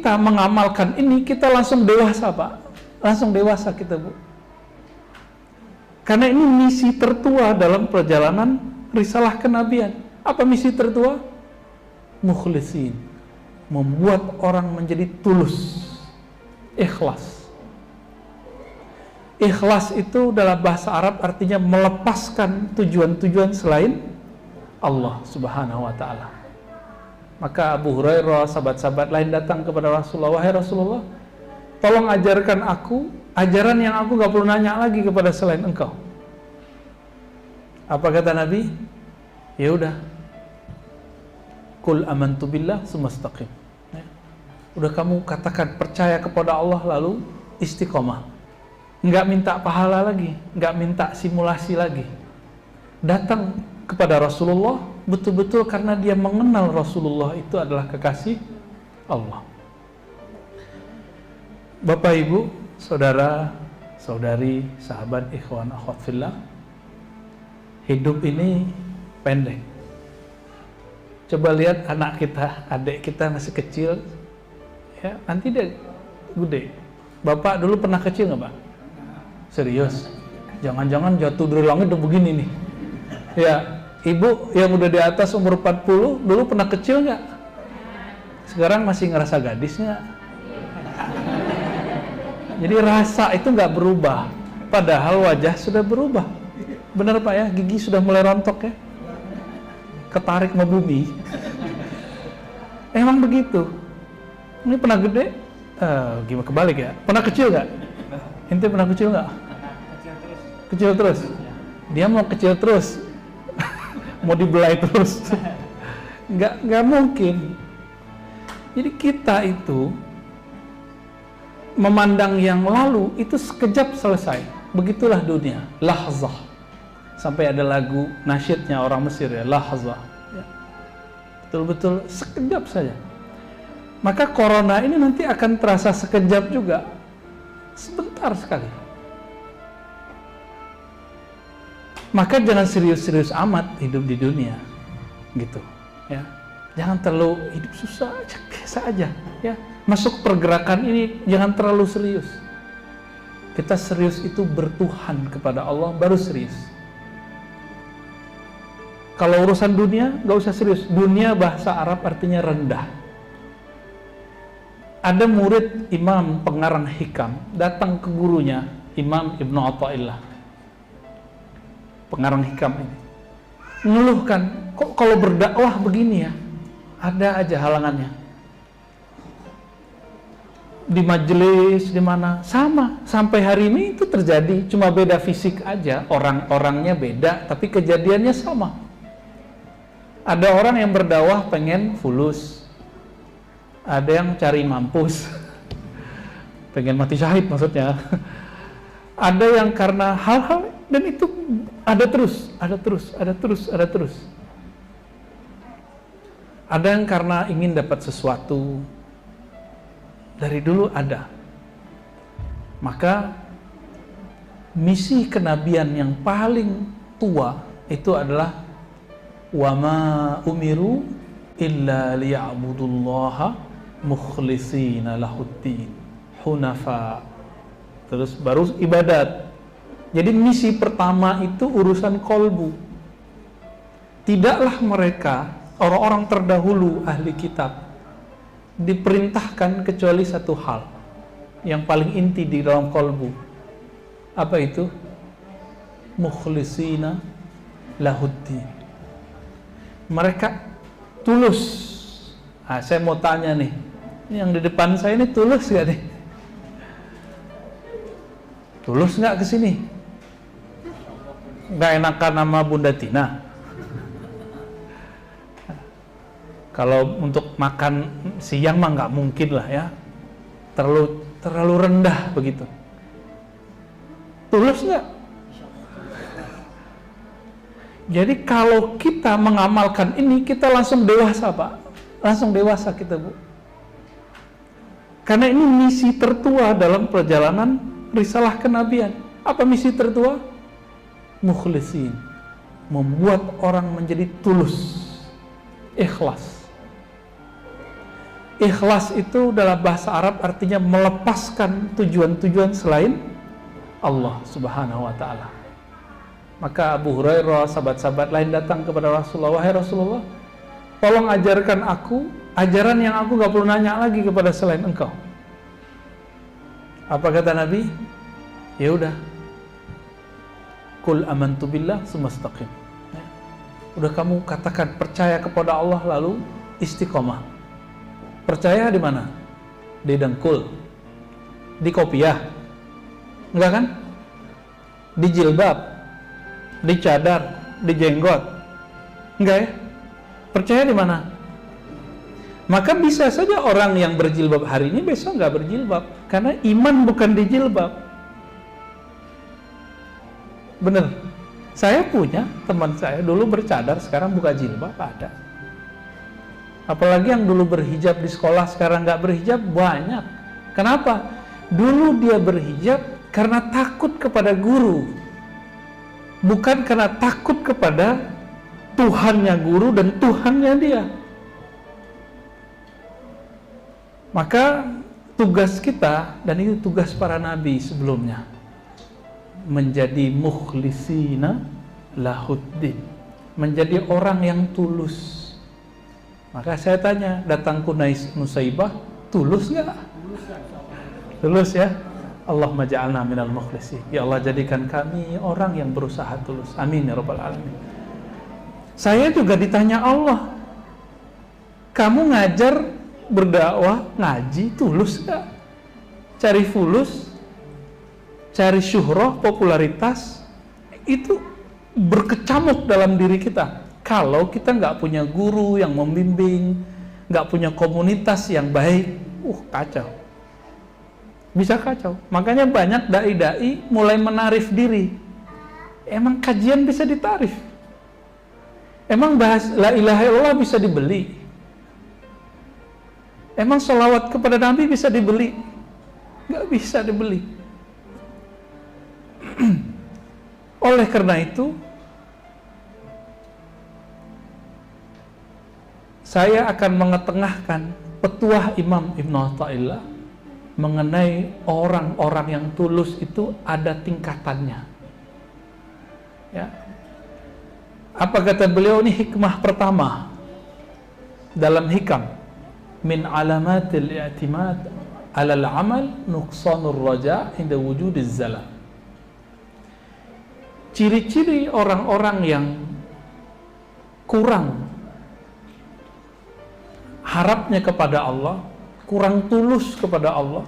kita mengamalkan ini, kita langsung dewasa, Pak. Langsung dewasa kita, Bu. Karena ini misi tertua dalam perjalanan risalah kenabian. Apa misi tertua? Mukhlisin. Membuat orang menjadi tulus. Ikhlas. Ikhlas itu dalam bahasa Arab artinya melepaskan tujuan-tujuan selain Allah Subhanahu wa ta'ala. Maka Abu Hurairah, sahabat-sahabat lain datang kepada Rasulullah, wahai Rasulullah, tolong ajarkan aku ajaran yang aku gak perlu nanya lagi kepada selain engkau. Apa kata Nabi? Ya udah, Qul amantu billah sumastaqim. Ya. Udah kamu katakan percaya kepada Allah lalu istiqomah. Nggak minta pahala lagi, nggak minta simulasi lagi. Datang kepada Rasulullah betul-betul karena dia mengenal Rasulullah itu adalah kekasih Allah. Bapak, Ibu, saudara, saudari, sahabat, ikhwan, akhwat fillah, hidup ini pendek. Coba lihat anak kita, adik kita masih kecil, ya nanti dia gede. Bapak dulu pernah kecil nggak, Pak? Serius? Jangan-jangan jatuh dari langit udah begini nih. Ya, ibu yang udah di atas umur 40 dulu pernah kecil nggak? Sekarang masih ngerasa gadis nggak? Jadi rasa itu nggak berubah, padahal wajah sudah berubah. Benar, Pak, ya? Gigi sudah mulai rontok, ya? Ketarik sama bumi. Emang begitu. Ini pernah gede? Gimana kebalik ya? Pernah kecil nggak? Ente pernah kecil nggak? Kecil terus. Dia mau kecil terus. Mau dibelai terus. Nggak mungkin. Jadi kita itu memandang yang lalu itu sekejap selesai. Begitulah dunia, lahzah. Sampai ada lagu nasyidnya orang Mesir, ya, lahzah. Ya. Betul-betul sekejap saja. Maka corona ini nanti akan terasa sekejap juga. Sebentar sekali. Maka jangan serius-serius amat hidup di dunia, gitu, ya. Jangan terlalu hidup susah, biasa aja, ya. Masuk pergerakan ini jangan terlalu serius. Kita serius itu bertuhan kepada Allah, baru serius. Kalau urusan dunia nggak usah serius. Dunia bahasa Arab artinya rendah. Ada murid imam pengarang hikam datang ke gurunya, Imam Ibnu Athaillah, pengarang hikam ini, mengeluhkan, kok kalau berdakwah begini ya, ada aja halangannya. Di majelis, di mana, sama, sampai hari ini itu terjadi, cuma beda fisik aja, orang-orangnya beda, tapi kejadiannya sama. Ada orang yang berdakwah pengen fulus, ada yang cari mampus, pengen mati syahid maksudnya. Ada yang karena hal-hal, dan itu ada terus. Ada yang karena ingin dapat sesuatu, dari dulu ada. Maka misi kenabian yang paling tua itu adalah wama umiru illa liya'budullaha mukhlishina lahuddin hunafa. Terus baru ibadat. Jadi misi pertama itu urusan kolbu. Tidaklah mereka, orang-orang terdahulu ahli kitab, diperintahkan kecuali satu hal yang paling inti di dalam kolbu. Apa itu? Mukhlishina lahuddin. Mereka tulus. Nah, saya mau tanya nih, yang di depan saya ini tulus gak nih? Tulus nggak ke sini? Nggak enakan nama Bunda Tina? Kalau untuk makan siang mah nggak mungkin lah ya, terlalu rendah begitu. Tulus nggak? Jadi kalau kita mengamalkan ini, kita langsung dewasa, Pak. Langsung dewasa kita, Bu. Karena ini misi tertua dalam perjalanan risalah kenabian. Apa misi tertua? Mukhlisin. Membuat orang menjadi tulus. Ikhlas. Ikhlas itu dalam bahasa Arab artinya melepaskan tujuan-tujuan selain Allah Subhanahu wa ta'ala. Maka Abu Hurairah, sahabat-sahabat lain datang kepada Rasulullah, "Wahai Rasulullah, tolong ajarkan aku ajaran yang aku gak perlu nanya lagi kepada selain engkau." Apa kata Nabi? Ya udah, Qul amantu billah tsumastaqim. Ya. Udah kamu katakan percaya kepada Allah lalu istiqomah. Percaya di mana? Di dengkul, di kopiah, enggak kan? Di jilbab, di cadar, di jenggot, enggak ya? Percaya di mana? Maka bisa saja orang yang berjilbab hari ini besok enggak berjilbab, karena iman bukan di jilbab. Bener. Saya punya teman saya dulu bercadar, sekarang buka jilbab, ada. Apalagi yang dulu berhijab di sekolah sekarang nggak berhijab, banyak. Kenapa? Dulu dia berhijab karena takut kepada guru, bukan karena takut kepada Tuhannya guru dan Tuhannya dia. Maka tugas kita, dan itu tugas para nabi sebelumnya, menjadi mukhlisina lahuddin, menjadi orang yang tulus. Maka saya tanya, datang Kunais Nusaibah, tulus nggak? Tulus ya. Allahumma ja'alna minal mukhlisin. Ya Allah, jadikan kami orang yang berusaha tulus. Amin ya rabbal alamin. Saya juga ditanya Allah, kamu ngajar, berdakwah, ngaji, tulus nggak? Cari fulus, cari syuhrah, popularitas, itu berkecamuk dalam diri kita. Kalau kita nggak punya guru yang membimbing, nggak punya komunitas yang baik, kacau. Bisa kacau. Makanya banyak dai-dai mulai menarif diri. Emang kajian bisa ditarif? Emang bahas la ilaha illallah bisa dibeli? Emang sholawat kepada Nabi bisa dibeli? Nggak bisa dibeli. Oleh karena itu, saya akan mengetengahkan petuah Imam Ibn Athaillah mengenai orang-orang yang tulus itu ada tingkatannya. Ya. Apa kata beliau? Ini hikmah pertama dalam hikam. Min alamatil i'timad alal amal nuqsanur raja' inda wujudiz zalal. Ciri-ciri orang-orang yang kurang harapnya kepada Allah, kurang tulus kepada Allah,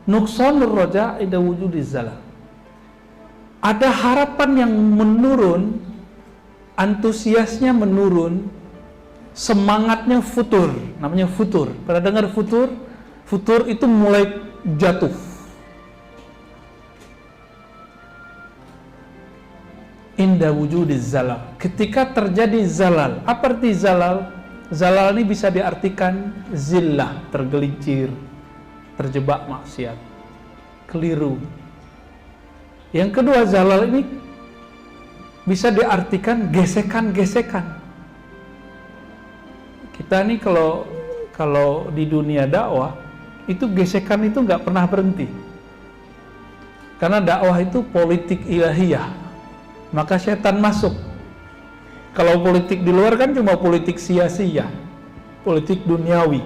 nuqsanur raja' inda wujudiz zalal. Ada harapan yang menurun, antusiasnya menurun, semangatnya futur, namanya futur. Pernah dengar futur? Futur itu mulai jatuh. Inda wujudiz zalal. Ketika terjadi zalal. Apa arti zalal? Zalal ini bisa diartikan zillah, tergelincir, terjebak maksiat, keliru. Yang kedua, zalal ini bisa diartikan gesekan-gesekan. Kita nih kalau di dunia dakwah itu gesekan itu nggak pernah berhenti. Karena dakwah itu politik ilahiyah, maka setan masuk. Kalau politik di luar kan cuma politik sia-sia, politik duniawi.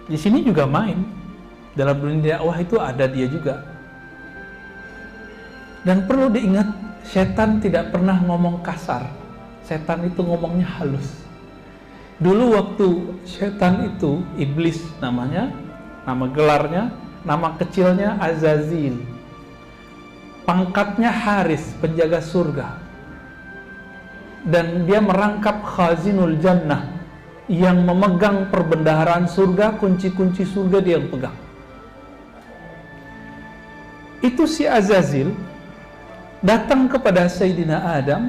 Di sini juga main. Dalam dunia dakwah itu ada dia juga. Dan perlu diingat, setan tidak pernah ngomong kasar. Setan itu ngomongnya halus. Dulu waktu setan itu, iblis namanya, nama gelarnya, nama kecilnya Azazil. Pangkatnya Haris, penjaga surga. Dan dia merangkap Khazinul Jannah, yang memegang perbendaharaan surga, kunci-kunci surga dia yang pegang. Itu si Azazil datang kepada Sayyidina Adam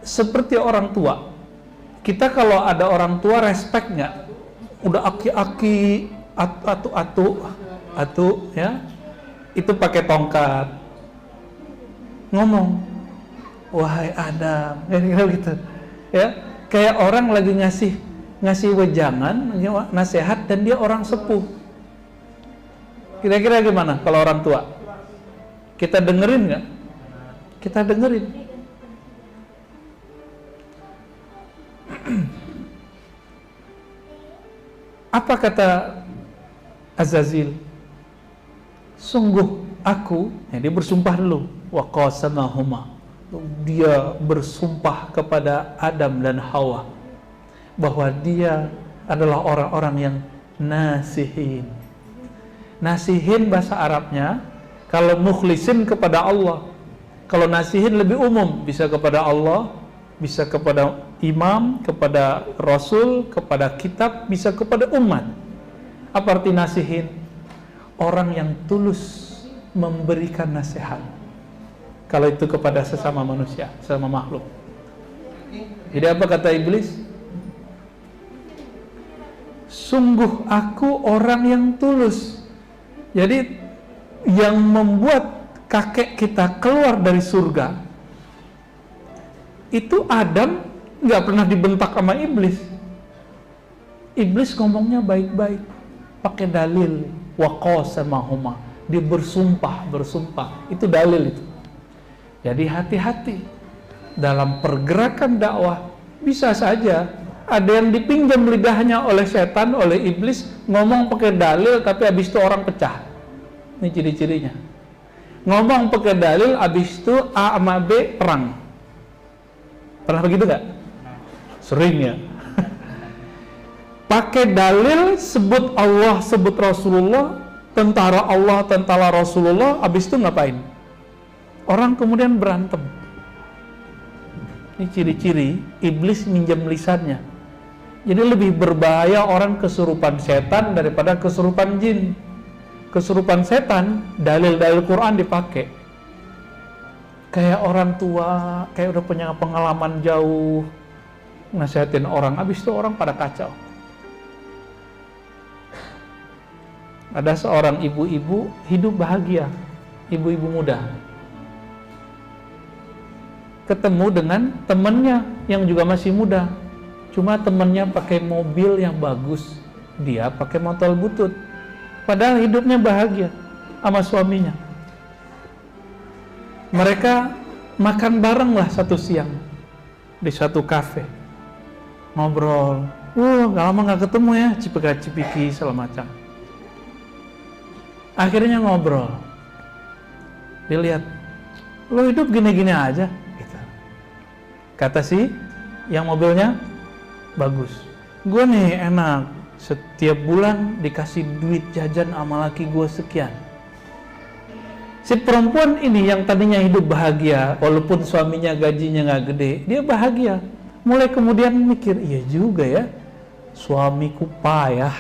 seperti orang tua. Kita kalau ada orang tua respect nggak? Udah aki-aki, atu ya, itu pakai tongkat, ngomong, wahai Adam, gitu, ya. Kayak orang lagi ngasih wejangan, nasihat, dan dia orang sepuh. Kira-kira gimana kalau orang tua? Kita dengerin nggak? Kita dengerin. Apa kata Azazil? Sungguh aku, ya dia bersumpah dulu, wa qasamahuma. Dia bersumpah kepada Adam dan Hawa bahwa dia adalah orang-orang yang nasihin. Nasihin bahasa Arabnya, kalau mukhlisin kepada Allah. Kalau nasihin lebih umum, bisa kepada Allah, bisa kepada imam, kepada rasul, kepada kitab, bisa kepada umat. Apa arti nasihin? Orang yang tulus memberikan nasihat. Kalau itu kepada sesama manusia, sesama makhluk. Jadi apa kata iblis? Sungguh aku orang yang tulus. Jadi yang membuat kakek kita keluar dari surga itu Adam nggak pernah dibentak sama iblis. Iblis ngomongnya baik-baik, pakai dalil, wa qasamahuma. Dia bersumpah, itu dalil itu. Jadi hati-hati dalam pergerakan dakwah. Bisa saja ada yang dipinjam lidahnya oleh setan, oleh iblis, ngomong pakai dalil tapi habis itu orang pecah. Ini ciri-cirinya. Ngomong pakai dalil, habis itu A sama B perang. Pernah begitu gak? Sering ya. Pakai dalil, sebut Allah, sebut Rasulullah, tentara Allah, tentara Rasulullah, habis itu ngapain? Orang kemudian berantem. Ini ciri-ciri iblis minjam lisannya. Jadi lebih berbahaya orang kesurupan setan daripada kesurupan jin. Kesurupan setan, dalil-dalil Quran dipakai. Kayak orang tua, kayak udah punya pengalaman jauh, nasihatin orang, habis itu orang pada kacau. Ada seorang ibu-ibu hidup bahagia, ibu-ibu muda, ketemu dengan temannya yang juga masih muda. Cuma temannya pakai mobil yang bagus, dia pakai motor butut. Padahal hidupnya bahagia sama suaminya. Mereka makan bareng lah satu siang di suatu kafe, ngobrol. Gak lama gak ketemu ya, cipika-cipiki segala macam. Akhirnya ngobrol. Dilihat, lo hidup gini-gini aja. Gitu. Kata si yang mobilnya bagus. Gue nih enak, setiap bulan dikasih duit jajan sama laki gue sekian. Si perempuan ini yang tadinya hidup bahagia, walaupun suaminya gajinya gak gede, dia bahagia. Mulai kemudian mikir, iya juga ya, suamiku payah.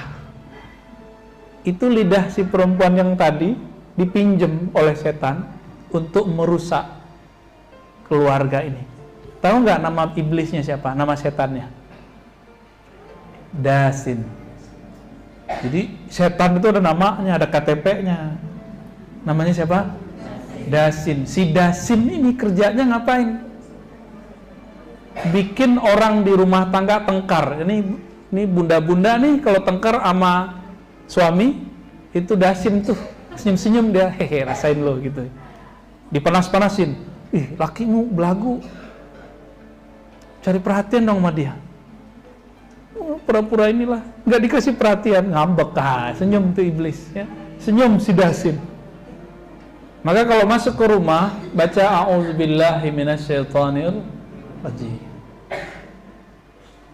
Itu lidah si perempuan yang tadi dipinjam oleh setan untuk merusak keluarga ini. Tahu nggak nama iblisnya siapa? Nama setannya? Dasin. Jadi setan itu ada namanya, ada KTP-nya. Namanya siapa? Dasin. Si Dasin ini kerjanya ngapain? Bikin orang di rumah tangga tengkar. Ini bunda-bunda nih kalau tengkar sama suami, itu Dasin tuh senyum-senyum dia, hehe, rasain lo gitu. Dipanas-panasin. Ih, lakimu belagu. Cari perhatian dong sama dia. Pura-pura inilah, nggak dikasih perhatian, ngambek. Senyum tuh iblis ya. Senyum si Dasin. Maka kalau masuk ke rumah, baca a'udzubillahi minasyaitonir rajim.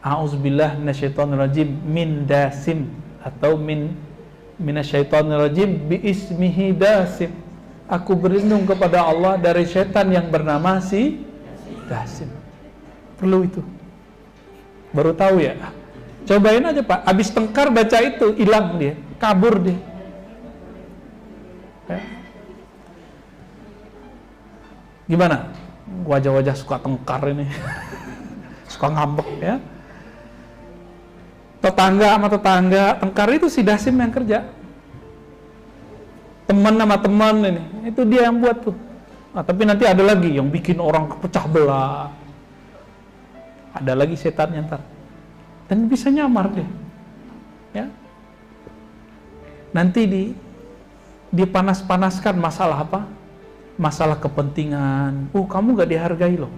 A'udzubillahi minasyaitonir rajim min Dasim atau minasyaitonir rajim bi ismihi Dasim. Aku berlindung kepada Allah dari setan yang bernama si Dasim. Perlu itu. Baru tahu ya. Cobain aja Pak, habis tengkar baca itu, hilang dia, kabur dia. Ya. Gimana? Wajah-wajah suka tengkar ini. Suka ngambek ya. Tetangga sama tetangga, tengkar itu si Dasim yang kerja. Teman sama teman ini, itu dia yang buat tuh. Nah, tapi nanti ada lagi yang bikin orang pecah belah. ada lagi setannya ntar, dan bisa nyamar dia, ya. Nanti dipanas-panaskan masalah apa? Masalah kepentingan. Oh, kamu gak dihargai loh.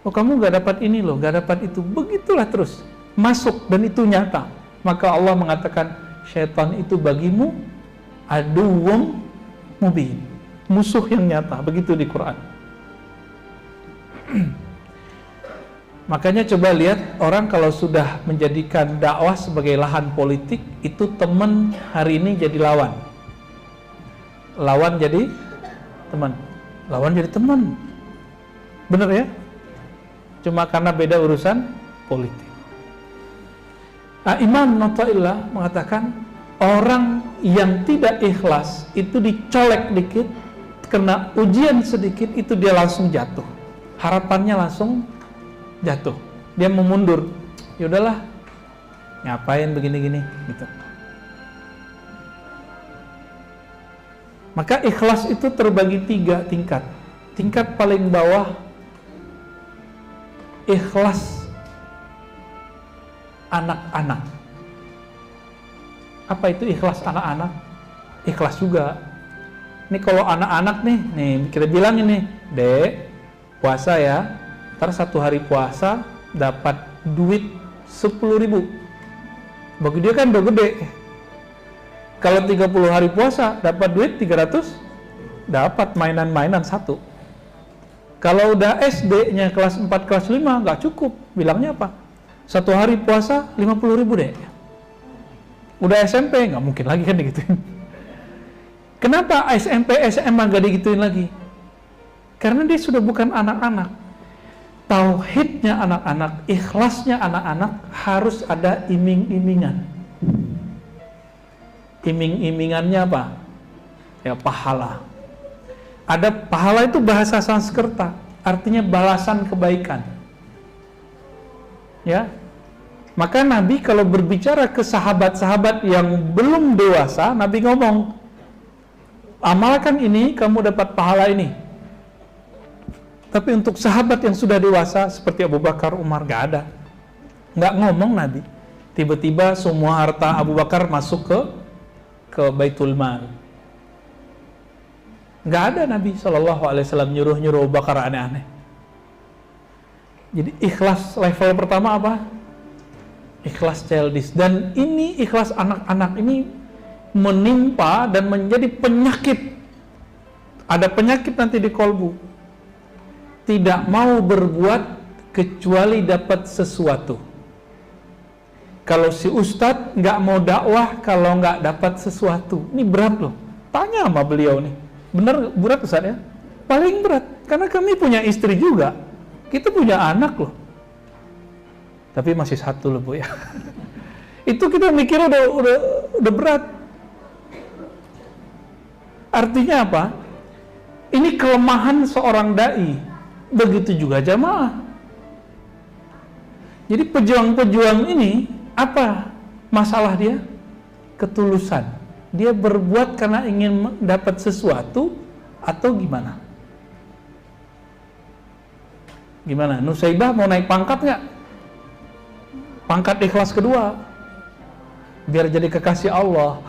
Oh, kamu gak dapat ini loh, gak dapat itu. Begitulah terus masuk, dan itu nyata. Maka Allah mengatakan syaitan itu bagimu aduwwum mubin, musuh yang nyata. Begitu di Quran. Makanya coba lihat, orang kalau sudah menjadikan dakwah sebagai lahan politik, itu teman hari ini jadi lawan, lawan jadi teman, lawan jadi teman. Bener ya? Cuma karena beda urusan politik. Imam Natta'illah mengatakan, orang yang tidak ikhlas itu dicolek dikit, kena ujian sedikit, itu dia langsung jatuh, harapannya langsung jatuh, dia memundur. Yaudahlah, ngapain begini-gini gitu. Maka ikhlas itu terbagi 3 tingkat. Tingkat paling bawah, ikhlas anak-anak. Apa itu ikhlas anak-anak? Ikhlas juga. Ini kalau anak-anak nih kita bilang ini, Dek, puasa ya. Ntar 1 hari puasa dapat duit 10.000. Bagi dia kan udah gede. Kalau 30 hari puasa dapat duit 300, dapat mainan-mainan 1. Kalau udah SD-nya kelas 4, kelas 5 nggak cukup. Bilangnya apa? 1 hari puasa 50.000 deh. Udah SMP nggak mungkin lagi kan digituin. Kenapa SMP, SMA nggak digituin lagi? Karena dia sudah bukan anak-anak. Tauhidnya anak-anak, ikhlasnya anak-anak harus ada iming-imingan. Iming-imingannya apa? Ya, pahala. Ada pahala, itu bahasa Sanskerta, artinya balasan kebaikan. Ya. Maka Nabi kalau berbicara ke sahabat-sahabat yang belum dewasa, Nabi ngomong, amalkan ini, kamu dapat pahala ini. Tapi untuk sahabat yang sudah dewasa seperti Abu Bakar, Umar, gak ada. Gak ngomong Nabi. Tiba-tiba semua harta Abu Bakar masuk ke Baitul Mal. Gak ada Nabi SAW nyuruh-nyuruh Abu Bakar aneh-aneh. Jadi ikhlas level pertama apa? Ikhlas childish. Dan ini ikhlas anak-anak ini menimpa dan menjadi penyakit. Ada penyakit nanti di kolbu. Tidak mau berbuat kecuali dapat sesuatu. Kalau si ustadz nggak mau dakwah kalau nggak dapat sesuatu, ini berat loh. Tanya sama beliau nih, bener berat Ustaz ya? Paling berat, karena kami punya istri juga, kita punya anak loh. Tapi masih 1 loh Bu ya. Itu kita mikir udah berat. Artinya apa? Ini kelemahan seorang dai. Begitu juga jamaah. Jadi pejuang-pejuang ini apa masalah dia? Ketulusan. Dia berbuat karena ingin dapat sesuatu atau gimana? Gimana? Nusaibah mau naik pangkat nggak? Pangkat ikhlas kedua, biar jadi kekasih Allah.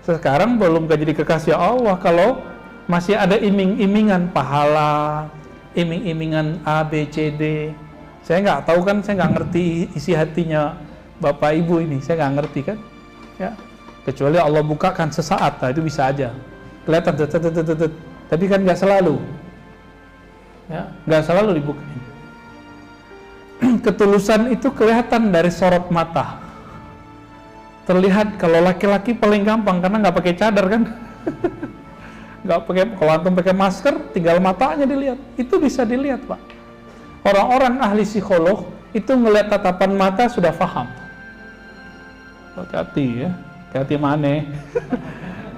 Sekarang belum jadi kekasih Allah kalau masih ada iming-imingan pahala, iming-imingan A, B, C, D. Saya nggak tahu kan, saya nggak ngerti isi hatinya Bapak Ibu ini, saya nggak ngerti kan, ya. Kecuali Allah bukakan sesaat, nah itu bisa aja kelihatan, tapi kan nggak selalu, ya, nggak selalu dibukain. Ketulusan itu kelihatan dari sorot mata. Terlihat kalau laki-laki paling gampang karena nggak pakai cadar kan. Nggak pakai, kalau antum pakai masker, tinggal matanya dilihat. Itu bisa dilihat Pak. Orang-orang ahli psikolog itu ngelihat tatapan mata sudah paham. Hati-hati ya, hati-hati mana?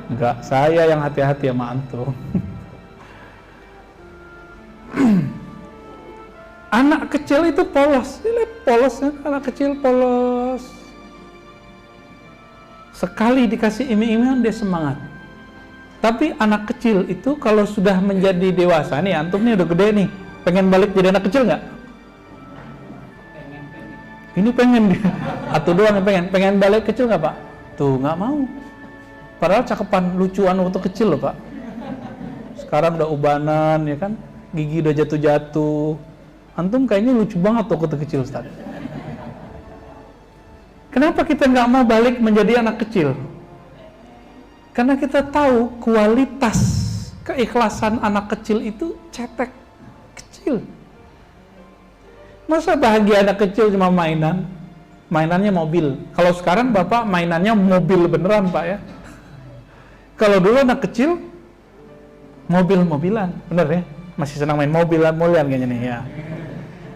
Enggak, saya yang hati-hati sama antum. Anak kecil itu polos, dilihat polosnya, anak kecil polos. Sekali dikasih iming-imingan dia semangat. Tapi anak kecil itu kalau sudah menjadi dewasa nih, antum nih udah gede nih, pengen balik jadi anak kecil nggak? Ini pengen dia. Atau doang yang pengen balik kecil nggak Pak? Tuh nggak mau. Padahal cakepan lucuan waktu kecil loh Pak. Sekarang udah ubanan ya kan, gigi udah jatuh-jatuh. Antum kayaknya lucu banget waktu kecil Ustaz. Kenapa kita nggak mau balik menjadi anak kecil? Karena kita tahu kualitas keikhlasan anak kecil itu cetek kecil. Masa bahagia anak kecil cuma mainannya mobil. Kalau sekarang Bapak mainannya mobil beneran Pak ya. Kalau dulu anak kecil mobil-mobilan, bener ya? Masih senang main mobilan kayaknya nih ya.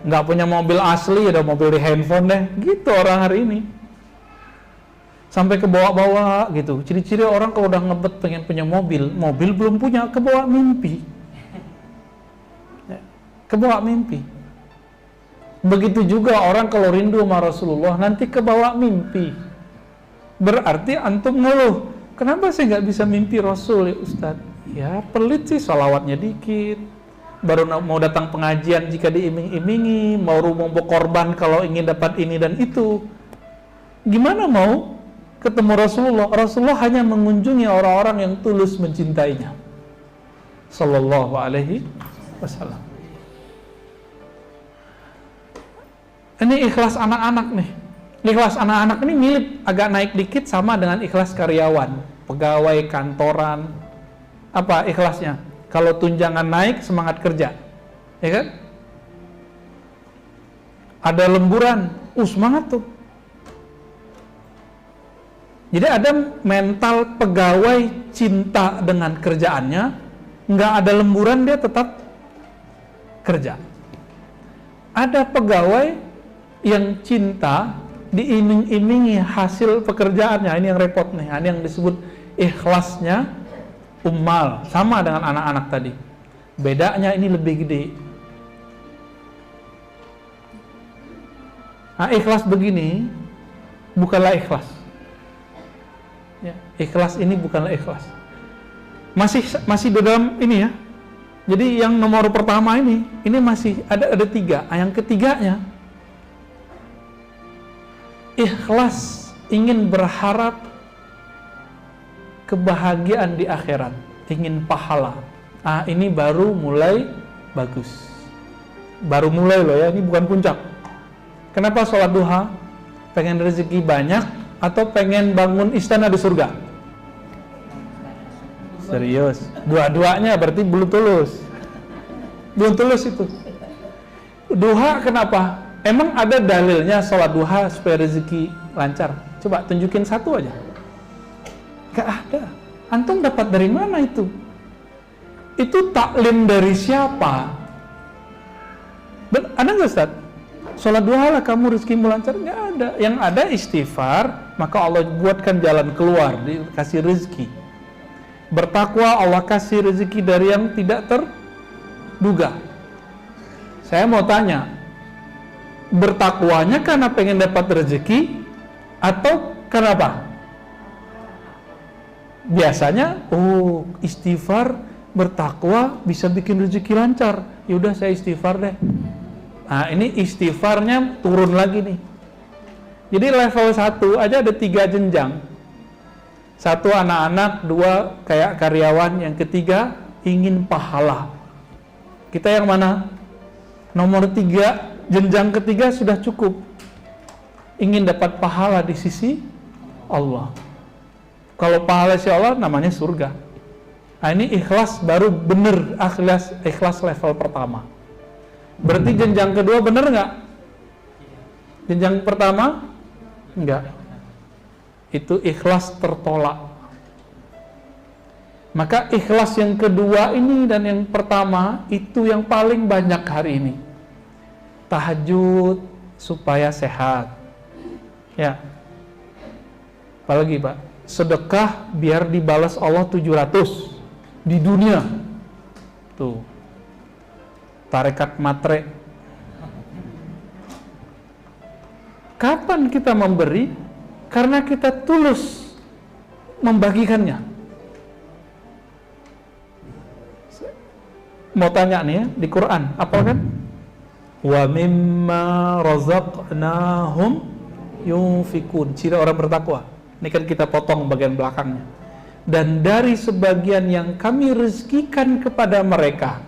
Nggak punya mobil asli, ada mobil di handphone deh. Gitu orang hari ini. Sampai ke bawah-bawah gitu. Ciri-ciri orang kalau udah ngebet pengen punya mobil belum punya, kebawa mimpi. Kebawa mimpi. Begitu juga orang kalau rindu sama Rasulullah nanti kebawa mimpi. Berarti antum ngeluh. Kenapa saya nggak bisa mimpi Rasul ya Ustaz? Ya pelit sih, salawatnya dikit. Baru mau datang pengajian jika diiming-imingi, mau korban kalau ingin dapat ini dan itu. Gimana mau ketemu Rasulullah? Rasulullah hanya mengunjungi orang-orang yang tulus mencintainya. Sallallahu alaihi wasallam. Ini ikhlas anak-anak nih. Ikhlas anak-anak ini mirip, agak naik dikit sama dengan ikhlas karyawan, pegawai kantoran. Apa ikhlasnya? Kalau tunjangan naik, semangat kerja, ya kan? Ada lemburan, semangat tuh. Jadi ada mental pegawai cinta dengan kerjaannya, nggak ada lemburan dia tetap kerja. Ada pegawai yang cinta diiming-imingi hasil pekerjaannya, ini yang repot nih, ini yang disebut ikhlasnya ummal, sama dengan anak-anak tadi. Bedanya ini lebih gede. Nah, ikhlas begini bukanlah ikhlas. Ya, ikhlas ini bukanlah ikhlas. Masih di dalam ini ya. Jadi yang nomor pertama ini masih ada tiga. Yang ketiganya ikhlas ingin berharap kebahagiaan di akhirat, ingin pahala. Ini baru mulai bagus. Baru mulai loh ya, ini bukan puncak. Kenapa sholat duha? Pengen rezeki banyak atau pengen bangun istana di surga? Serius, dua-duanya berarti belum tulus. Belum tulus itu. Duha kenapa? Emang ada dalilnya sholat duha supaya rezeki lancar? Coba tunjukin satu aja. Gak ada. Antum dapat dari mana itu? Itu taklim dari siapa? Ada nggak Ustaz? Sholat duha lah kamu rezekimu lancar? Gak ada. Yang ada istighfar, maka Allah buatkan jalan keluar, dikasih rezeki. Bertakwa, Allah kasih rezeki dari yang tidak terduga. Saya mau tanya, bertakwanya karena pengen dapat rezeki atau kenapa? Biasanya istighfar, bertakwa bisa bikin rezeki lancar. Yaudah saya istighfar deh. Nah ini istighfarnya turun lagi nih. Jadi level 1 aja ada 3 jenjang. 1 anak-anak, 2 kayak karyawan, yang ketiga ingin pahala. Kita yang mana? Nomor 3, jenjang ketiga sudah cukup. Ingin dapat pahala di sisi Allah. Kalau pahala si Allah namanya surga. Nah ini ikhlas baru bener, ikhlas level pertama. Berarti jenjang kedua bener nggak? Jenjang pertama enggak. Itu ikhlas tertolak. Maka ikhlas yang kedua ini dan yang pertama itu yang paling banyak hari ini. Tahajud supaya sehat. Ya. Apalagi Pak? Sedekah biar dibalas Allah 700 di dunia. Tuh. Tarekat matre. Kapan kita memberi? Karena kita tulus membagikannya. Mau tanya nih ya, di Quran, apa kan? wa mimma razaqnahum yunfikun. Ciri orang bertakwa. Ini kan kita potong bagian belakangnya. Dan dari sebagian yang kami rezekikan kepada mereka,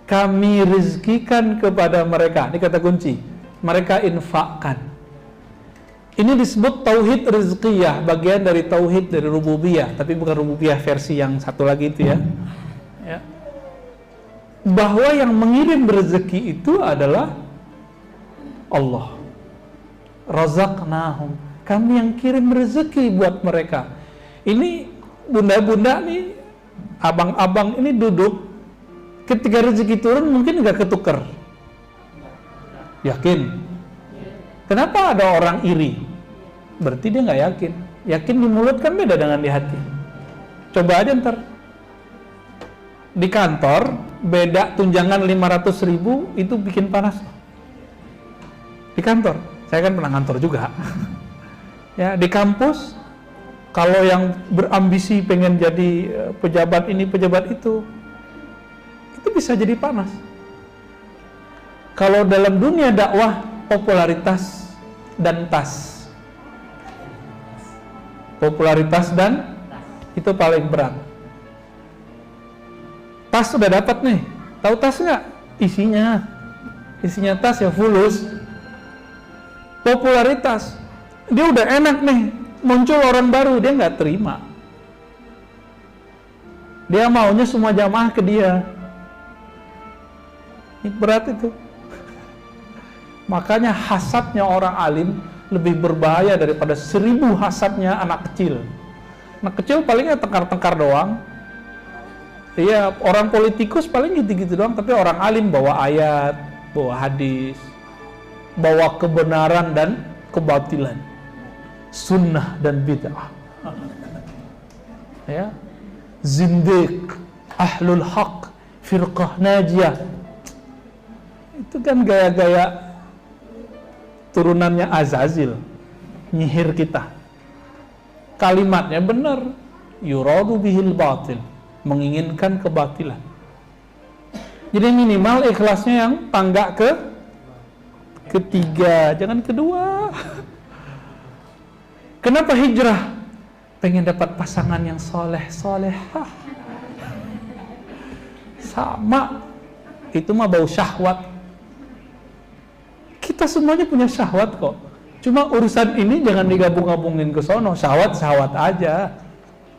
kami rezekikan kepada mereka. Ini kata kunci. Mereka infakkan. Ini disebut tauhid rizqiyah, bagian dari tauhid dari rububiyah, tapi bukan rububiyah versi yang satu lagi itu ya. Ya. Bahwa yang mengirim rezeki itu adalah Allah. Razaqnahum. Kami yang kirim rezeki buat mereka. Ini bunda-bunda nih, abang-abang ini duduk, ketika rezeki turun mungkin nggak ketuker. Yakin? Kenapa ada orang iri? Berarti dia nggak yakin. Yakin di mulut kan beda dengan di hati. Coba aja ntar di kantor beda tunjangan 500.000 itu bikin panas. Di kantor, saya kan pernah kantor juga. Ya, di kampus kalau yang berambisi pengen jadi pejabat ini pejabat itu bisa jadi panas. Kalau dalam dunia dakwah, popularitas dan tas. Popularitas dan itu paling berat. Tas sudah dapat nih, tahu tas nggak? Isinya tas ya fulus. Popularitas, dia udah enak nih, muncul orang baru, dia nggak terima. Dia maunya semua jamaah ke dia. Ini berat itu. Makanya hasadnya orang alim lebih berbahaya daripada 1000 hasadnya anak kecil. Anak kecil palingnya tengkar-tengkar doang. Iya, orang politikus paling gitu-gitu doang, tapi orang alim bawa ayat, bawa hadis, bawa kebenaran dan kebatilan, sunnah dan bid'ah. Ya, zindiq, ahlul haq, firqah najiyah. Itu kan gaya-gaya turunannya Azazil, nyihir kita. Kalimatnya benar, yuradu bihil batil, menginginkan kebatilan. Jadi minimal ikhlasnya yang tangga ketiga, jangan kedua. Kenapa hijrah? Pengen dapat pasangan yang soleh-solehah. Sama, itu mah bau syahwat. Kita semuanya punya syahwat kok. Cuma urusan ini jangan digabung-gabungin ke sono. Syahwat aja,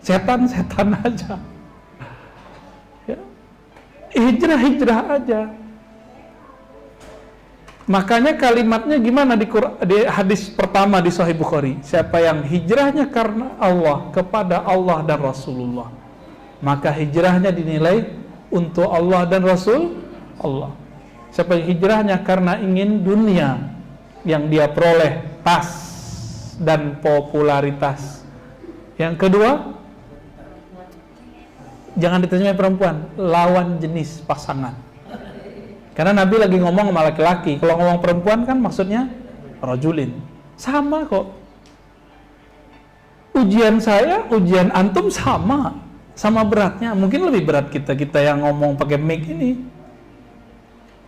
setan aja. Ya. Hijrah aja. Makanya kalimatnya gimana di hadis pertama di Sahih Bukhari? Siapa yang hijrahnya karena Allah, kepada Allah dan Rasulullah, maka hijrahnya dinilai untuk Allah dan Rasul Allah. Siapa yang hijrahnya karena ingin dunia yang dia peroleh, tas dan popularitas. Yang kedua, jangan diterjemah perempuan, lawan jenis pasangan. Karena Nabi lagi ngomong sama laki-laki. Kalau ngomong perempuan kan maksudnya rajulin. Sama kok. Ujian saya, ujian antum sama beratnya. Mungkin lebih berat kita yang ngomong pakai mic ini.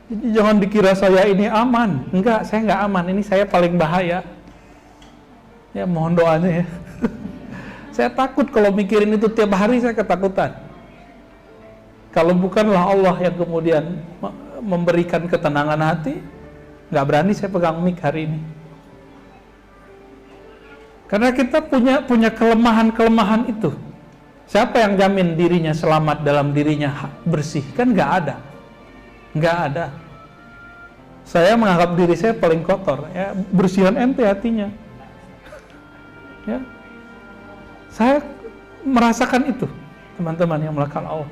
Jadi jangan dikira saya ini aman. Enggak, saya enggak aman. Ini saya paling bahaya. Ya mohon doanya ya. Saya takut kalau mikirin itu tiap hari, saya ketakutan. Kalau bukanlah Allah yang kemudian memberikan ketenangan hati, nggak berani saya pegang mic hari ini. Karena kita punya kelemahan-kelemahan itu. Siapa yang jamin dirinya selamat dalam dirinya bersih? Kan nggak ada. Nggak ada. Saya menganggap diri saya paling kotor. Ya, bersihan ente hatinya. Ya. Saya merasakan itu, teman-teman yang melakukan Allah.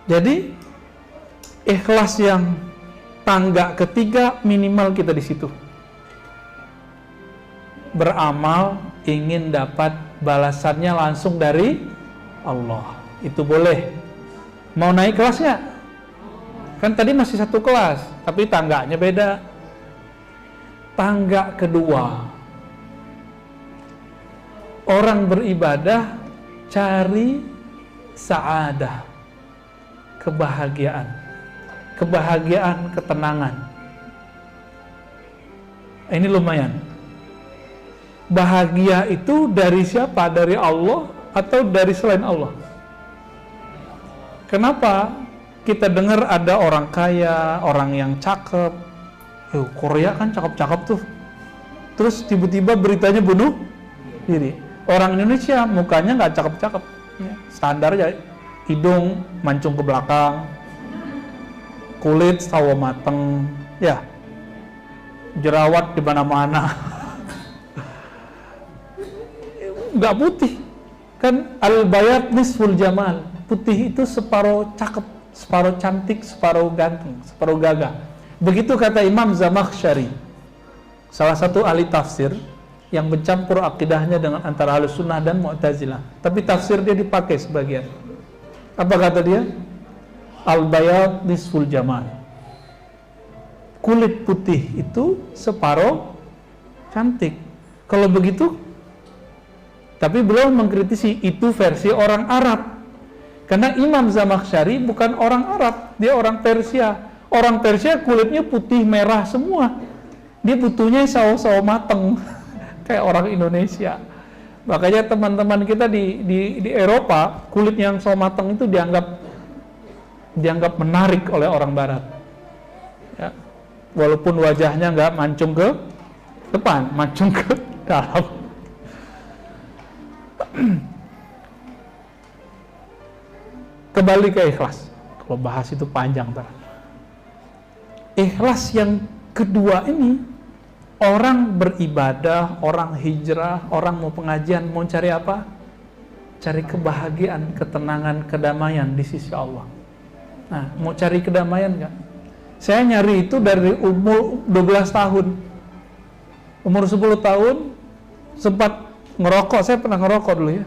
Jadi ikhlas yang tangga ketiga minimal kita di situ. Beramal ingin dapat balasannya langsung dari Allah. Itu boleh. Mau naik kelasnya? Kan tadi masih satu kelas, tapi tangganya beda. Tangga kedua, orang beribadah cari sa'adah, kebahagiaan. kebahagiaan, ketenangan. Ini lumayan. Bahagia itu dari siapa? Dari Allah atau dari selain Allah? Kenapa kita dengar ada orang kaya, orang yang cakep, Korea kan cakep-cakep tuh, terus tiba-tiba beritanya bunuh diri. Orang Indonesia mukanya nggak cakep-cakep, standar aja, hidung mancung ke belakang, kulit sawo mateng, ya, jerawat di mana-mana. Nggak putih kan, al-bayat nisful jamal, putih itu separuh cakep, separuh cantik, separuh ganteng, separuh gagah. Begitu kata Imam Zamakhsyari, salah satu ahli tafsir yang mencampur akidahnya dengan antara Ahlus Sunnah dan Mu'tazilah, tapi tafsir dia dipakai sebagian. Apa kata dia? Al-bayat nisful jamal, kulit putih itu separuh cantik. Kalau begitu, tapi beliau mengkritisi itu versi orang Arab, karena Imam Zamakhsyari bukan orang Arab, dia orang Persia. Orang Persia kulitnya putih merah semua, dia butuhnya sawo-sawo mateng kayak orang Indonesia. Makanya teman-teman kita di Eropa, kulit yang sawo mateng itu dianggap menarik oleh orang Barat, ya. Walaupun wajahnya nggak mancung ke depan, mancung ke dalam. Kembali ke ikhlas. Kalau bahas itu panjang, tar. Ikhlas yang kedua ini, orang beribadah, orang hijrah, orang mau pengajian, mau cari apa? Cari kebahagiaan, ketenangan, kedamaian di sisi Allah. Nah, mau cari kedamaian nggak? Saya nyari itu dari umur 12 tahun. Umur 10 tahun sempat ngerokok, saya pernah ngerokok dulu ya.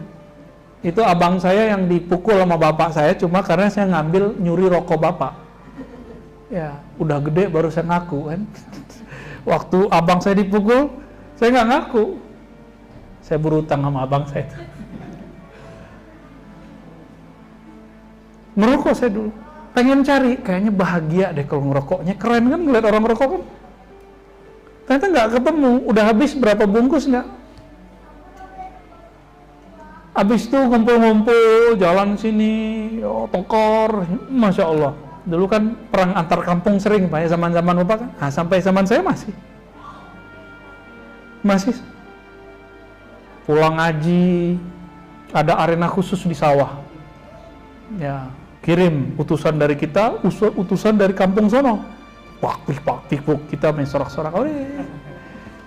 Itu abang saya yang dipukul sama bapak saya cuma karena saya ngambil nyuri rokok bapak. Ya, udah gede baru saya ngaku kan. Waktu abang saya dipukul, saya nggak ngaku. Saya berutang sama abang saya itu. Merokok saya dulu. Pengen cari, kayaknya bahagia deh kalau ngerokoknya. Keren kan ngeliat orang ngerokok kan. Ternyata nggak ketemu. Udah habis berapa bungkus nggak? Habis itu ngumpul-ngumpul, jalan sini, tokor, Masya Allah. Dulu kan perang antar kampung sering, Pak, ya, zaman-zaman Bapak kan. Nah, sampai zaman saya masih. Pulang ngaji, ada arena khusus di sawah. Ya, kirim utusan dari kita, utusan dari kampung sono. Waktik, kita main sorak-sorak.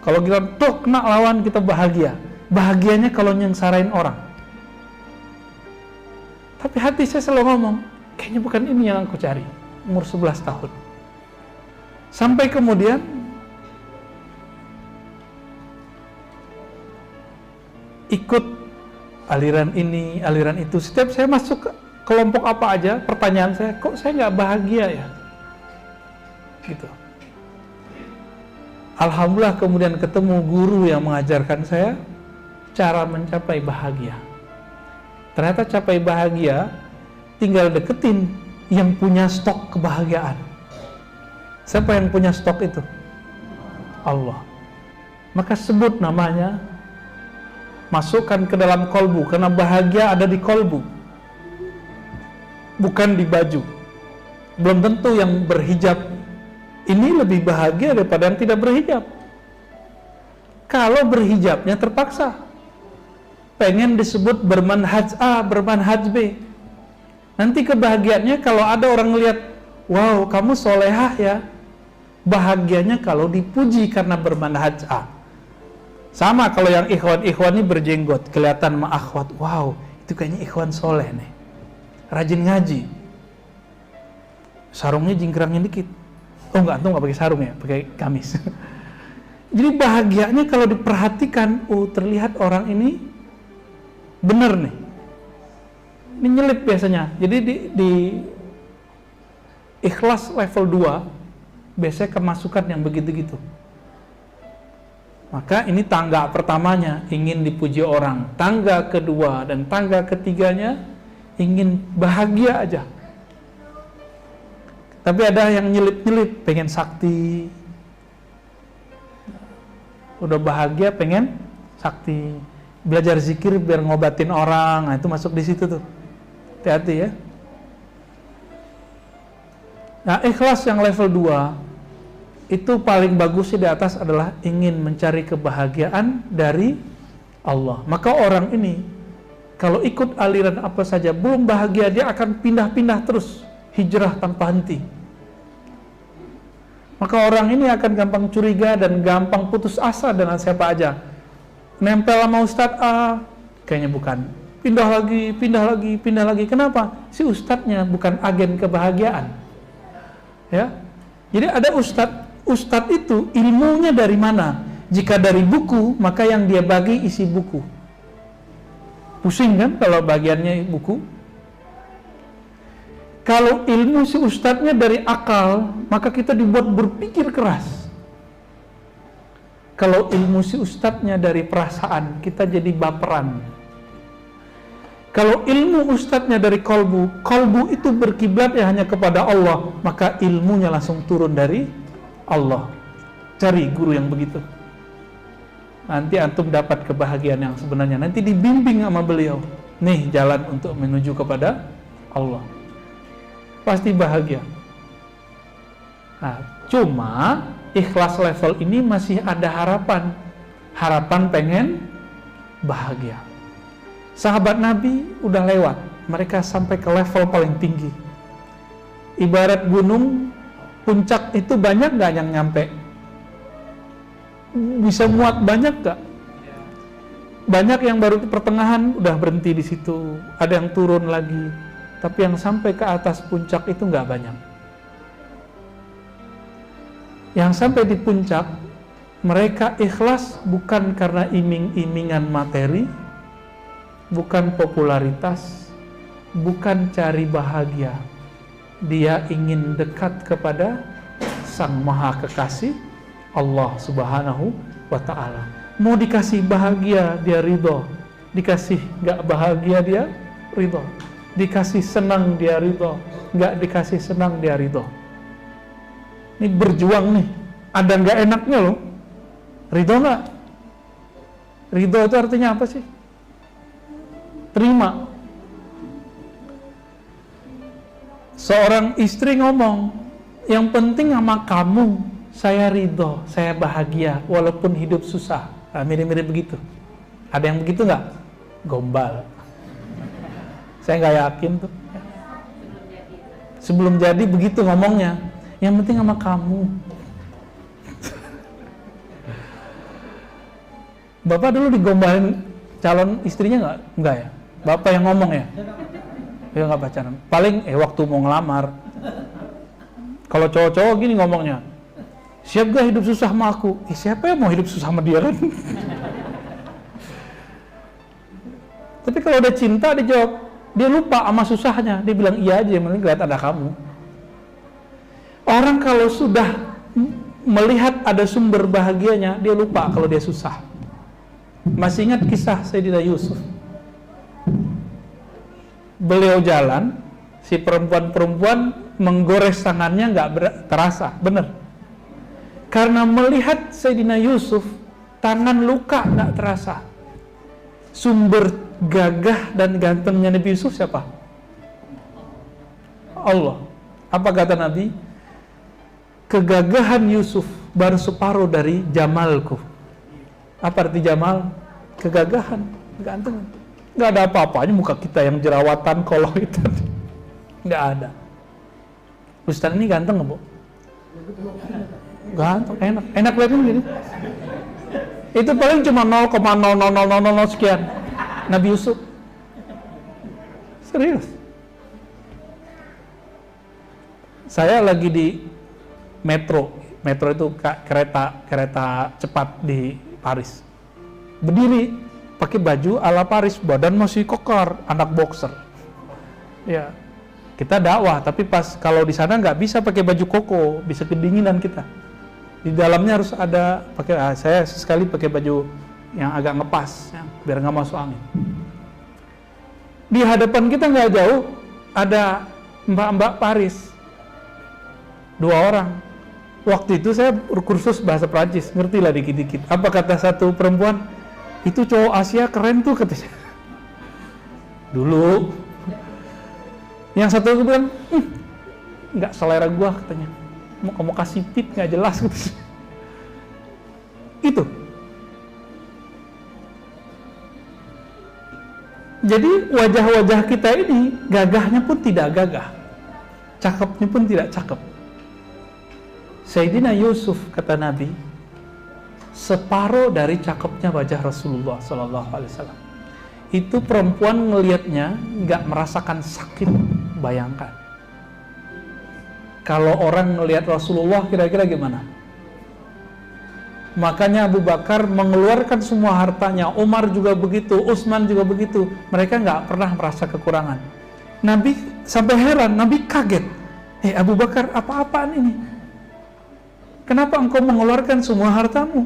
Kalau kita tuh kena lawan, kita bahagia. Bahagianya kalau nyengsarain orang. Tapi hati saya selalu ngomong, kayaknya bukan ini yang aku cari. Umur 11 tahun. Sampai kemudian ikut aliran ini, aliran itu. Setiap saya masuk ke kelompok apa aja, pertanyaan saya, kok saya nggak bahagia ya? Gitu. Alhamdulillah kemudian ketemu guru yang mengajarkan saya cara mencapai bahagia. Ternyata capai bahagia tinggal deketin yang punya stok kebahagiaan. Siapa yang punya stok itu? Allah. Maka sebut namanya, masukkan ke dalam kolbu, karena bahagia ada di kolbu, bukan di baju. Belum tentu yang berhijab ini lebih bahagia daripada yang tidak berhijab. Kalau berhijabnya terpaksa, pengen disebut bermanhaj A, bermanhaj B. Nanti kebahagiaannya kalau ada orang ngelihat, wow kamu solehah ya, bahagianya kalau dipuji karena bermanhaj A. Sama kalau yang ikhwan ini berjenggot, kelihatan ma'akhwat, wow itu kayaknya ikhwan soleh nih, rajin ngaji, sarungnya jingkrangnya dikit. Oh enggak, antum nggak pakai sarung ya, pakai gamis. Jadi bahagianya kalau diperhatikan, oh terlihat orang ini bener nih. Ini nyelip biasanya. Jadi di ikhlas level 2 biasanya kemasukan yang begitu-gitu. Maka ini tangga pertamanya ingin dipuji orang, tangga kedua dan tangga ketiganya ingin bahagia aja. Tapi ada yang nyelip-nyelip, pengen sakti. Udah bahagia pengen sakti. Belajar zikir biar ngobatin orang, nah itu masuk di situ tuh. Hati-hati ya. Nah, ikhlas yang level 2 itu paling bagusnya di atas adalah ingin mencari kebahagiaan dari Allah. Maka orang ini kalau ikut aliran apa saja belum bahagia, dia akan pindah-pindah terus, hijrah tanpa henti. Maka orang ini akan gampang curiga dan gampang putus asa dengan siapa aja. Nempel sama Ustadz A, kayaknya bukan. Pindah lagi. Kenapa? Si Ustadznya bukan agen kebahagiaan. Ya, jadi ada Ustadz itu ilmunya dari mana? Jika dari buku, maka yang dia bagi isi buku. Pusing kan kalau bagiannya buku? Kalau ilmu si Ustadznya dari akal, maka kita dibuat berpikir keras. Kalau ilmu si Ustadznya dari perasaan, kita jadi baperan. Kalau ilmu Ustadznya dari kolbu itu berkiblat ya hanya kepada Allah, maka ilmunya langsung turun dari Allah. Cari guru yang begitu. Nanti antum dapat kebahagiaan yang sebenarnya. Nanti dibimbing sama beliau. Nih jalan untuk menuju kepada Allah. Pasti bahagia. Nah, cuma ikhlas level ini masih ada harapan. Harapan pengen bahagia. Sahabat Nabi udah lewat, mereka sampai ke level paling tinggi. Ibarat gunung, puncak itu banyak gak yang nyampe? Bisa muat banyak gak? Banyak yang baru di pertengahan udah berhenti di situ, ada yang turun lagi. Tapi yang sampai ke atas puncak itu gak banyak. Yang sampai di puncak, mereka ikhlas bukan karena iming-imingan materi, bukan popularitas, bukan cari bahagia. Dia ingin dekat kepada Sang Maha Kekasih, Allah Subhanahu wa Ta'ala. Mau dikasih bahagia, dia ridho. Dikasih gak bahagia, dia ridho. Dikasih senang, dia ridho. Gak dikasih senang, dia ridho. Ini berjuang nih, ada gak enaknya loh. Ridho gak? Ridho itu artinya apa sih? Terima. Seorang istri ngomong, yang penting sama kamu, saya ridho, saya bahagia, walaupun hidup susah. Nah, mirip-mirip begitu. Ada yang begitu nggak? Gombal. Saya nggak yakin tuh. Sebelum jadi begitu ngomongnya, yang penting sama kamu. Bapak dulu digombalin calon istrinya nggak ya? Bapak yang ngomong ya? Ya nggak pacaran. Paling waktu mau ngelamar. Kalau cowok-cowok gini ngomongnya, siap gak hidup susah sama aku? Siapa yang mau hidup susah sama dia kan? Tapi kalau udah cinta dijawab, dia lupa sama susahnya. Dia bilang iya aja, yang penting lihat ada kamu. Orang kalau sudah melihat ada sumber bahagianya, dia lupa kalau dia susah. Masih ingat kisah Sayyidina Yusuf? Beliau jalan, si perempuan-perempuan menggores tangannya nggak terasa, bener. Karena melihat Sayyidina Yusuf, tangan luka nggak terasa. Sumber gagah dan gantengnya Nabi Yusuf siapa? Allah. Apa kata Nabi? Kegagahan Yusuf baru separuh dari jamalku. Apa arti jamal? Kegagahan, ganteng. Nggak ada apa-apanya muka kita yang jerawatan, kolong itu. Nggak ada. Ustaz ini ganteng nggak, Bu? Ganteng, enak lihatnya gini. Itu paling cuma 0,00000 sekian. Nabi Yusuf. Serius. Saya lagi di metro itu kereta cepat di Paris. Berdiri, pakai baju ala Paris, badan masih kokor, anak boxer. Ya, kita dakwah, tapi pas kalau di sana nggak bisa pakai baju koko, bisa kedinginan kita. Di dalamnya harus ada pakai. Saya sekali pakai baju yang agak ngepas, ya, biar nggak masuk angin. Di hadapan kita nggak jauh ada mbak-mbak Paris. 2 orang. Waktu itu saya kursus bahasa Prancis, ngerti lah dikit-dikit. Apa kata satu perempuan? Itu cowok Asia keren tuh katanya. Dulu. Yang satu itu bilang, nggak selera gua katanya. Mau kamu kasih tip nggak jelas katanya. Itu. Jadi wajah-wajah kita ini gagahnya pun tidak gagah, cakepnya pun tidak cakep. Sayyidina Yusuf kata Nabi, separuh dari cakepnya wajah Rasulullah Sallallahu Alaihi Wasallam. Itu perempuan ngelihatnya nggak merasakan sakit, bayangkan. Kalau orang ngelihat Rasulullah kira-kira gimana? Makanya Abu Bakar mengeluarkan semua hartanya, Umar juga begitu, Utsman juga begitu. Mereka nggak pernah merasa kekurangan. Nabi sampai heran, Nabi kaget. Abu Bakar, apa-apaan ini? Kenapa engkau mengeluarkan semua hartamu?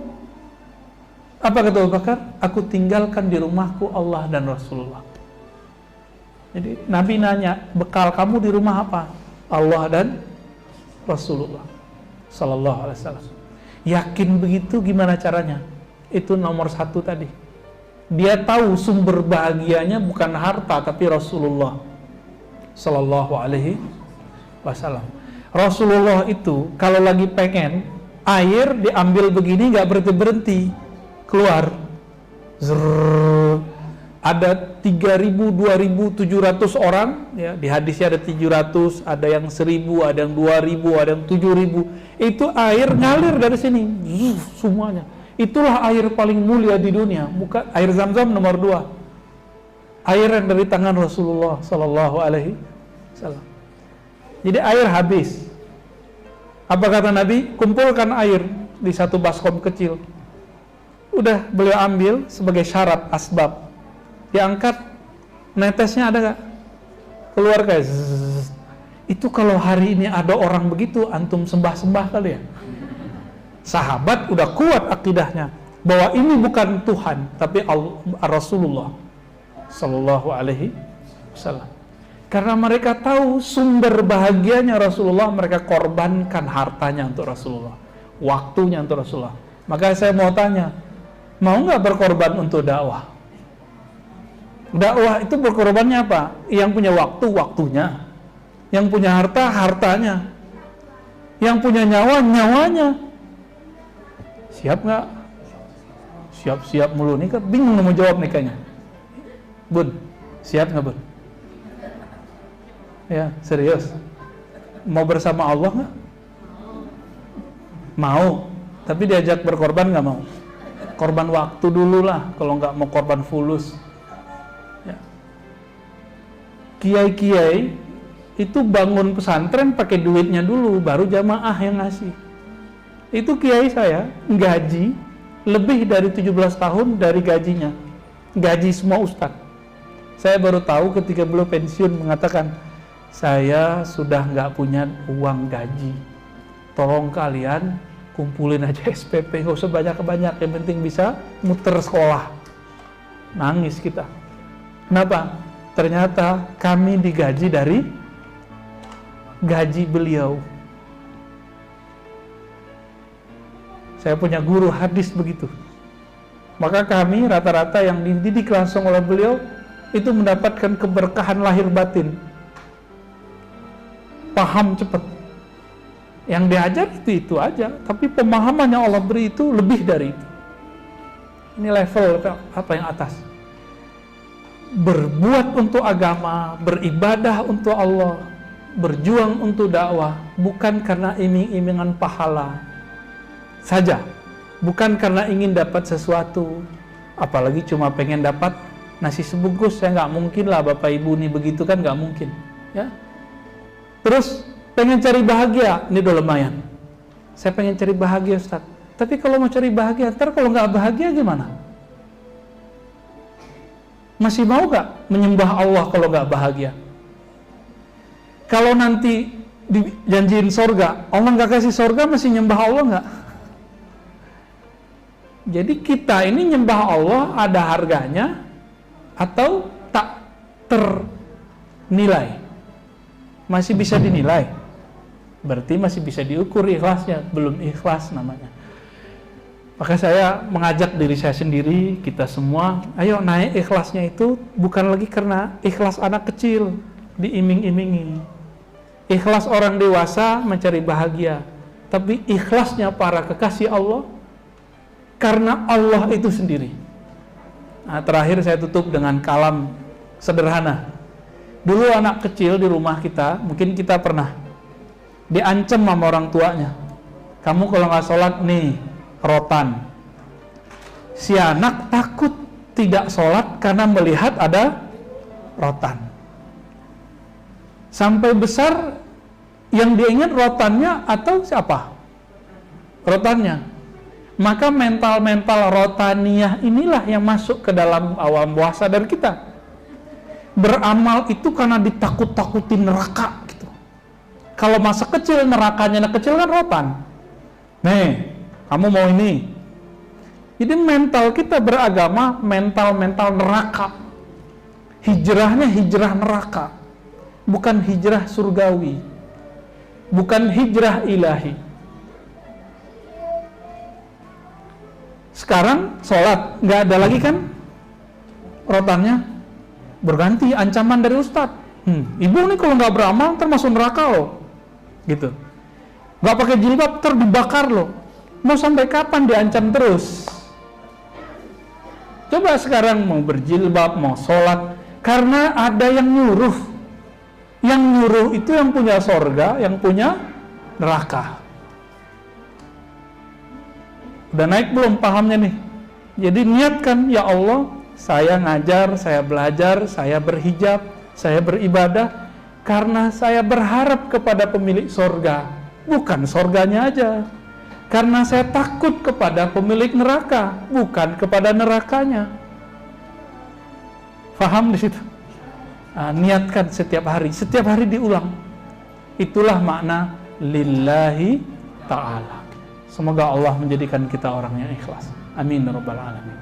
Apa kata Abu Bakar? Aku tinggalkan di rumahku Allah dan Rasulullah. Jadi Nabi nanya, bekal kamu di rumah apa? Allah dan Rasulullah Sallallahu Alaihi Wasallam. Yakin begitu gimana caranya? Itu nomor 1 tadi. Dia tahu sumber bahagianya bukan harta tapi Rasulullah Sallallahu Alaihi Wasallam. Rasulullah itu kalau lagi pengen air diambil begini nggak berhenti keluar. Zrrr. Ada 3.000, 2.700 orang ya, di hadisnya ada 700, ada yang 1.000, ada yang 2.000, ada yang 7.000. Itu air ngalir dari sini semuanya. Itulah air paling mulia di dunia, bukan air Zam-Zam nomor 2. Air yang dari tangan Rasulullah Sallallahu Alaihi Wasallam. Jadi air habis. Apa kata Nabi? Kumpulkan air di satu baskom kecil. Udah beliau ambil sebagai syarat asbab. Diangkat, netesnya ada gak? Keluar guys. Itu kalau hari ini ada orang begitu, antum sembah-sembah kali ya. Sahabat udah kuat akidahnya bahwa ini bukan Tuhan, tapi Rasulullah Sallallahu Alaihi Wasallam. Karena mereka tahu sumber bahagianya Rasulullah, mereka korbankan hartanya untuk Rasulullah, waktunya untuk Rasulullah. Maka saya mau tanya, mau nggak berkorban untuk dakwah? Dakwah itu berkorbannya apa? Yang punya waktu, waktunya. Yang punya harta, hartanya. Yang punya nyawa, nyawanya. Siap nggak? Siap-siap mulu nih, kan bingung mau jawab nikahnya. Bun, siap nggak Bun? Ya, serius. Mau bersama Allah nggak? Mau. Tapi diajak berkorban nggak mau. Korban waktu dulu lah, kalau nggak mau korban fulus. Kiai-kiai itu bangun pesantren pakai duitnya dulu, baru jamaah yang ngasih. Itu kiai saya gaji lebih dari 17 tahun dari gajinya, gaji semua ustaz. Saya baru tahu ketika beliau pensiun mengatakan, saya sudah nggak punya uang gaji, tolong kalian kumpulin aja SPP, nggak usah banyak-banyak, yang penting bisa muter sekolah. Nangis kita. Kenapa? Ternyata kami digaji dari gaji beliau. Saya punya guru hadis begitu. Maka kami rata-rata yang dididik langsung oleh beliau itu mendapatkan keberkahan lahir batin. Paham cepat. Yang diajar itu aja, tapi pemahaman yang Allah beri itu lebih dari itu. Ini level apa yang atas. Berbuat untuk agama, beribadah untuk Allah, berjuang untuk dakwah, bukan karena iming-imingan pahala saja, bukan karena ingin dapat sesuatu, apalagi cuma pengen dapat nasi sebungkus. Saya nggak mungkin lah Bapak Ibu nih begitu kan, nggak mungkin ya. Terus pengen cari bahagia, ini udah lumayan. Saya pengen cari bahagia Ustaz, tapi kalau mau cari bahagia, ntar kalau nggak bahagia gimana? Masih mau gak menyembah Allah kalau gak bahagia? Kalau nanti dijanjiin sorga, Allah gak kasih sorga, masih nyembah Allah gak? Jadi kita ini nyembah Allah ada harganya atau tak ternilai? Masih bisa dinilai? berarti masih bisa diukur ikhlasnya, belum ikhlas namanya. Maka saya mengajak diri saya sendiri, kita semua, ayo naik ikhlasnya itu bukan lagi karena ikhlas anak kecil, diiming-imingi. Ikhlas orang dewasa mencari bahagia, tapi ikhlasnya para kekasih Allah, karena Allah itu sendiri. Nah, terakhir saya tutup dengan kalam sederhana. Dulu anak kecil di rumah kita, mungkin kita pernah diancam sama orang tuanya. Kamu kalau nggak sholat nih, rotan. Si anak takut tidak sholat karena melihat ada rotan. Sampai besar yang dia ingat rotannya atau siapa? Rotannya. Maka mental-mental rotaniyah inilah yang masuk ke dalam alam bawah sadar kita. Beramal itu karena ditakut-takutin neraka gitu. Kalau masa kecil nerakanya anak kecil kan rotan. Nih, kamu mau ini. Jadi mental kita beragama mental-mental neraka. Hijrahnya hijrah neraka. Bukan hijrah surgawi. Bukan hijrah ilahi. Sekarang sholat, nggak ada lagi kan rotannya, berganti ancaman dari ustadz. Ibu nih kalau nggak beramal termasuk neraka loh, gitu. Nggak pakai jilbab dibakar loh. Mau sampai kapan diancam terus? Coba sekarang mau berjilbab, mau sholat, karena ada yang nyuruh. Yang nyuruh itu yang punya sorga, yang punya neraka. Udah naik belum pahamnya nih? Jadi niatkan, ya Allah, saya ngajar, saya belajar, saya berhijab, saya beribadah karena saya berharap kepada pemilik sorga, bukan sorganya aja. Karena saya takut kepada pemilik neraka, bukan kepada nerakanya. Faham di situ? Nah, niatkan setiap hari diulang. Itulah makna lillahi ta'ala. Semoga Allah menjadikan kita orang yang ikhlas. Amin ya rabbal alamin.